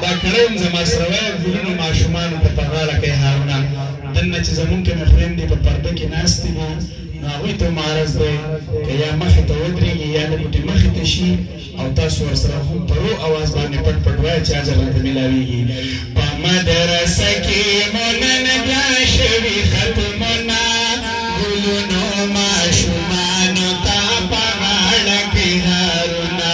دا کړم زما سره وای ګلونو ماشومانو ته په غاړه کې هارونه دنه چې زمونږ کې خویندې په پرده کې ناستې دي نو هغوی ته معرض دی که یا مخې ته ودرېږي یا د بوټې مخې ته شي او تاسو ورسره هم په رو اواز باندې پټ پټ وایه چې اجر راته میلاویږي په مدرسه کې مو نن بیا شوي ختمونه ګلونو ماشومانو ته په غاړه کې هارونه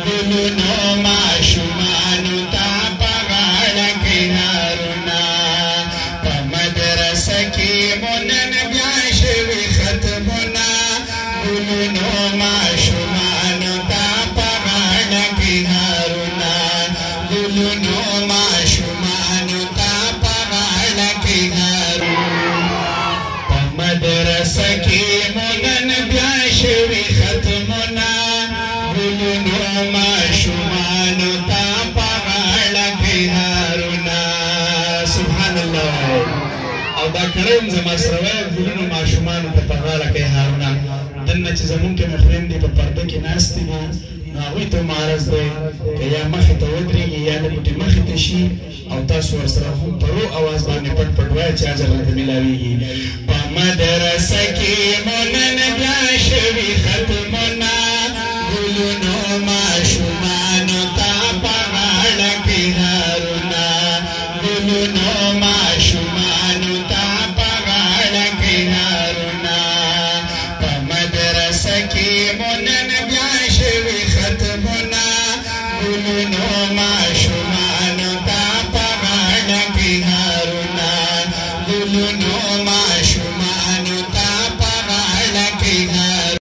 ګلونو ماشومانو ته په غاړه کې هارونه په مدرسه کې مو نن بیا شوي ختمونه ګلونو ماشومانو ته په غاړه کې هارونه ګلونو ماشومانو ته په غاړه کې هارونه په مدرسه کې مو نن بیا شوي ختمونه ګلونو ماشومانو ته په غاړه کې هارونه سبحان الله او دا کړم زما سره وای ګلونو ماشومانو ته په غاړه کې هارونه دنه چې زمونږ کې خویندې په پرده کې ناستې دي نو هغوی ته معرض دی که یا مخې ته ودرېږي یا د بوټې مخې ته شي او تاسو ورسره هم په رو اواز باندې پټ پټ وایه چې اجر راته میلاویږي په مدرسه کې مو نن بیا شوي ختمونه ګلونو ماشومانو ته په غاړه کې هارونه ګلونو ماشومانو ته په غاړه کې هارونه په مدرسه کې مو نن بیا شوي ختمونه ګلونو ماشومانو ته په غاړه کې هارونه ګلونو